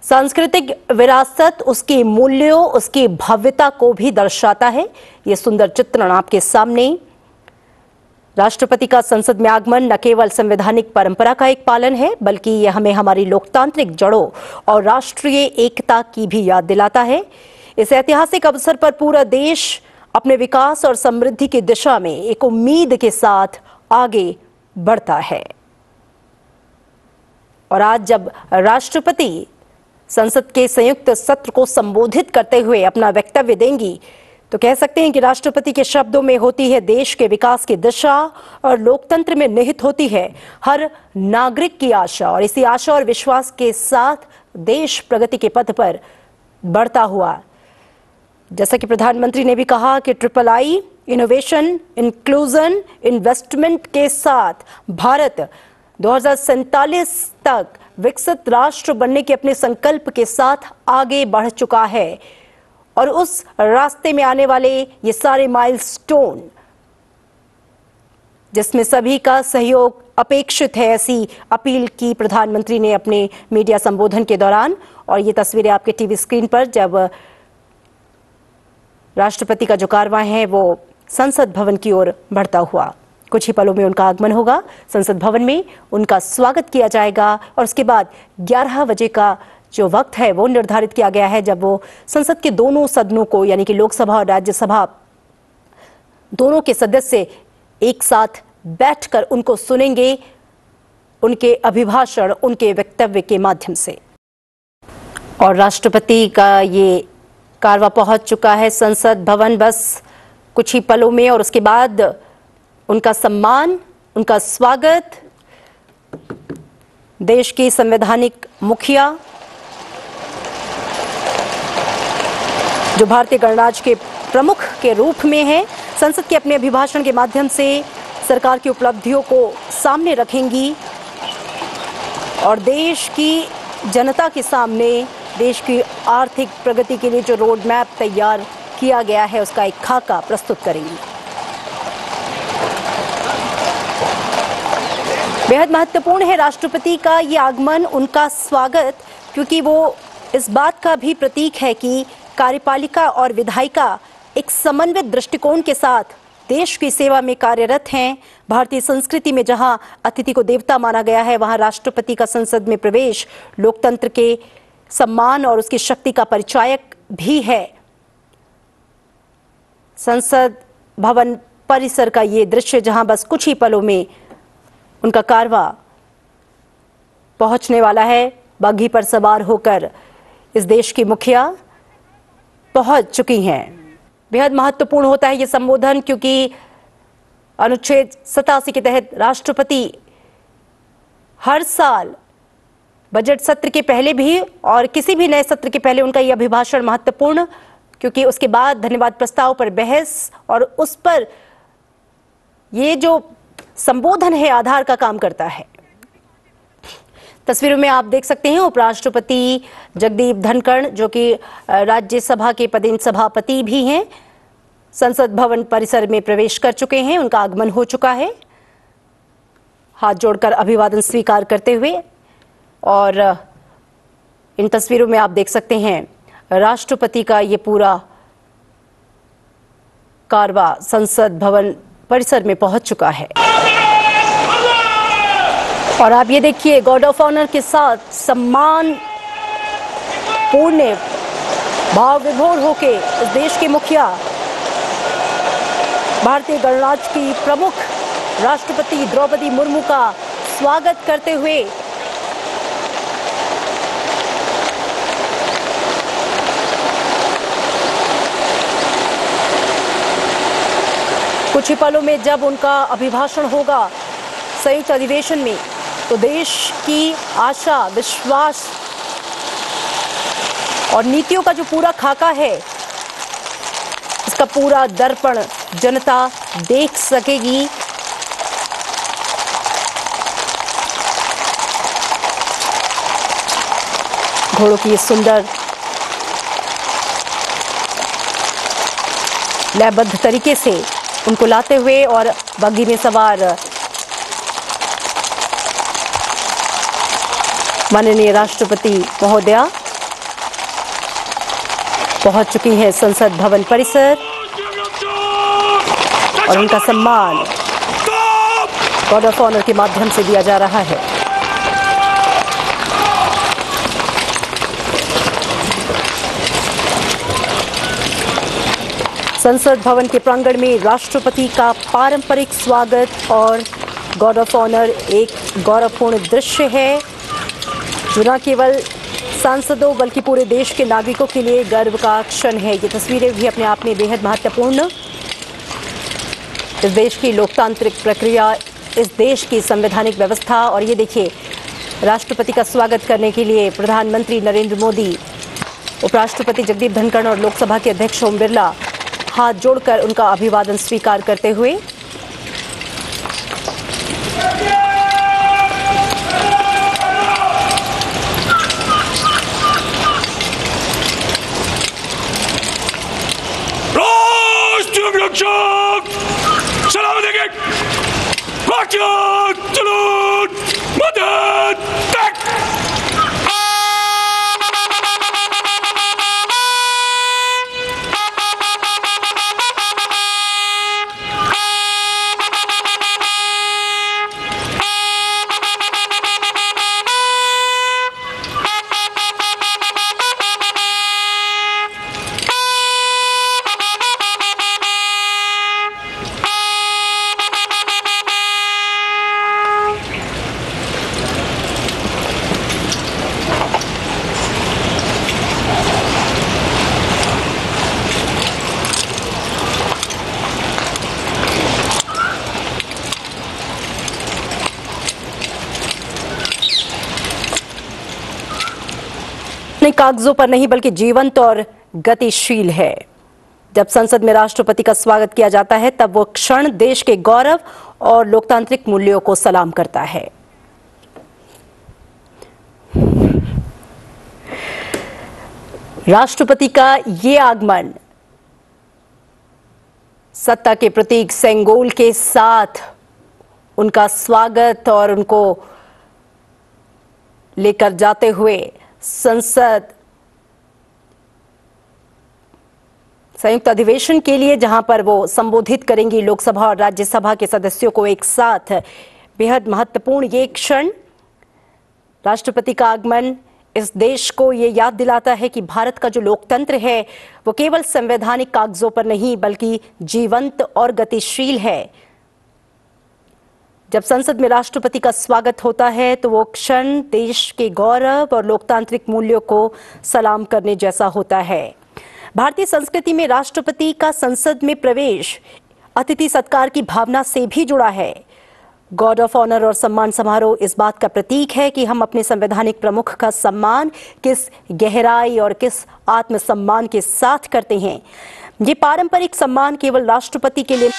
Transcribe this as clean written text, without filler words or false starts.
सांस्कृतिक विरासत उसके मूल्यों, उसकी भव्यता को भी दर्शाता है। ये सुंदर चित्रण आपके सामने। राष्ट्रपति का संसद में आगमन न केवल संवैधानिक परंपरा का एक पालन है, बल्कि यह हमें हमारी लोकतांत्रिक जड़ों और राष्ट्रीय एकता की भी याद दिलाता है। इस ऐतिहासिक अवसर पर पूरा देश अपने विकास और समृद्धि की दिशा में एक उम्मीद के साथ आगे बढ़ता है। और आज जब राष्ट्रपति संसद के संयुक्त सत्र को संबोधित करते हुए अपना वक्तव्य देंगी, तो कह सकते हैं कि राष्ट्रपति के शब्दों में होती है देश के विकास की दिशा और लोकतंत्र में निहित होती है हर नागरिक की आशा। और इसी आशा और विश्वास के साथ देश प्रगति के पथ पर बढ़ता हुआ, जैसा कि प्रधानमंत्री ने भी कहा कि III इनोवेशन, इंक्लूजन, इन्वेस्टमेंट के साथ भारत 2047 तक विकसित राष्ट्र बनने के अपने संकल्प के साथ आगे बढ़ चुका है। और उस रास्ते में आने वाले ये सारे माइलस्टोन, जिसमें सभी का सहयोग अपेक्षित है, ऐसी अपील की प्रधानमंत्री ने अपने मीडिया संबोधन के दौरान। और ये तस्वीरें आपके टीवी स्क्रीन पर जब राष्ट्रपति का जो कारवां है वो संसद भवन की ओर बढ़ता हुआ, कुछ ही पलों में उनका आगमन होगा। संसद भवन में उनका स्वागत किया जाएगा और उसके बाद 11 बजे का जो वक्त है वो निर्धारित किया गया है, जब वो संसद के दोनों सदनों को, यानी कि लोकसभा और राज्यसभा दोनों के सदस्य एक साथ बैठकर उनको सुनेंगे, उनके अभिभाषण, उनके वक्तव्य के माध्यम से। और राष्ट्रपति का ये कारवां पहुंच चुका है संसद भवन बस कुछ ही पलों में। और उसके बाद उनका सम्मान, उनका स्वागत देश की संवैधानिक मुखिया, जो भारतीय गणराज्य के प्रमुख के रूप में है, संसद के अपने अभिभाषण के माध्यम से सरकार की उपलब्धियों को सामने रखेंगी और देश की जनता के सामने देश की आर्थिक प्रगति के लिए जो रोड मैप तैयार किया गया है उसका एक खाका प्रस्तुत करेंगी। बेहद महत्वपूर्ण है राष्ट्रपति का ये आगमन, उनका स्वागत, क्योंकि वो इस बात का भी प्रतीक है कि कार्यपालिका और विधायिका एक समन्वित दृष्टिकोण के साथ देश की सेवा में कार्यरत हैं। भारतीय संस्कृति में जहां अतिथि को देवता माना गया है, वहां राष्ट्रपति का संसद में प्रवेश लोकतंत्र के सम्मान और उसकी शक्ति का परिचायक भी है। संसद भवन परिसर का ये दृश्य, जहां बस कुछ ही पलों में उनका कारवां पहुंचने वाला है। बग्घी पर सवार होकर इस देश की मुखिया पहुंच चुकी हैं। बेहद महत्वपूर्ण होता है ये संबोधन, क्योंकि अनुच्छेद 87 के तहत राष्ट्रपति हर साल बजट सत्र के पहले भी और किसी भी नए सत्र के पहले उनका यह अभिभाषण महत्वपूर्ण, क्योंकि उसके बाद धन्यवाद प्रस्ताव पर बहस और उस पर ये जो संबोधन है आधार का काम करता है। तस्वीरों में आप देख सकते हैं उपराष्ट्रपति जगदीप धनखड़, जो कि राज्यसभा के पदेन सभापति भी हैं, संसद भवन परिसर में प्रवेश कर चुके हैं। उनका आगमन हो चुका है, हाथ जोड़कर अभिवादन स्वीकार करते हुए। और इन तस्वीरों में आप देख सकते हैं राष्ट्रपति का ये पूरा कारवां संसद भवन परिसर में पहुंच चुका है। और आप ये देखिए, गार्ड ऑफ ऑनर के साथ सम्मान पूर्ण भाव विभोर होके इस देश के मुखिया, भारतीय गणराज्य की प्रमुख राष्ट्रपति द्रौपदी मुर्मू का स्वागत करते हुए कुछ ही पलों में जब उनका अभिभाषण होगा संयुक्त अधिवेशन में, तो देश की आशा, विश्वास और नीतियों का जो पूरा खाका है, इसका पूरा दर्पण जनता देख सकेगी। घोड़ों की सुंदर लयबद्ध तरीके से उनको लाते हुए और बग्घी में सवार माननीय राष्ट्रपति महोदया पहुंच चुकी हैं संसद भवन परिसर और उनका सम्मान गार्ड ऑफ ऑनर के माध्यम से दिया जा रहा है। संसद भवन के प्रांगण में राष्ट्रपति का पारंपरिक स्वागत और गार्ड ऑफ ऑनर एक गौरवपूर्ण दृश्य है जो न केवल सांसदों बल्कि पूरे देश के नागरिकों के लिए गर्व का क्षण है। ये तस्वीरें भी अपने आप में बेहद महत्वपूर्ण। इस देश की लोकतांत्रिक प्रक्रिया, इस देश की संवैधानिक व्यवस्था, और ये देखिए राष्ट्रपति का स्वागत करने के लिए प्रधानमंत्री नरेंद्र मोदी, उपराष्ट्रपति जगदीप धनखड़ और लोकसभा के अध्यक्ष ओम बिरला हाथ जोड़कर उनका अभिवादन स्वीकार करते हुए। सलाम देंगे। मदद कागजों पर नहीं बल्कि जीवंत और गतिशील है। जब संसद में राष्ट्रपति का स्वागत किया जाता है तब वो क्षण देश के गौरव और लोकतांत्रिक मूल्यों को सलाम करता है। राष्ट्रपति का ये आगमन सत्ता के प्रतीक सेंगोल के साथ उनका स्वागत और उनको लेकर जाते हुए संसद संयुक्त अधिवेशन के लिए, जहां पर वो संबोधित करेंगी लोकसभा और राज्यसभा के सदस्यों को एक साथ। बेहद महत्वपूर्ण ये क्षण। राष्ट्रपति का आगमन इस देश को ये याद दिलाता है कि भारत का जो लोकतंत्र है वो केवल संवैधानिक कागजों पर नहीं बल्कि जीवंत और गतिशील है। जब संसद में राष्ट्रपति का स्वागत होता है तो वो क्षण देश के गौरव और लोकतांत्रिक मूल्यों को सलाम करने जैसा होता है। भारतीय संस्कृति में राष्ट्रपति का संसद में प्रवेश अतिथि सत्कार की भावना से भी जुड़ा है। गार्ड ऑफ ऑनर और सम्मान समारोह इस बात का प्रतीक है कि हम अपने संवैधानिक प्रमुख का सम्मान किस गहराई और किस आत्मसम्मान के साथ करते हैं। ये पारंपरिक सम्मान केवल राष्ट्रपति के लिए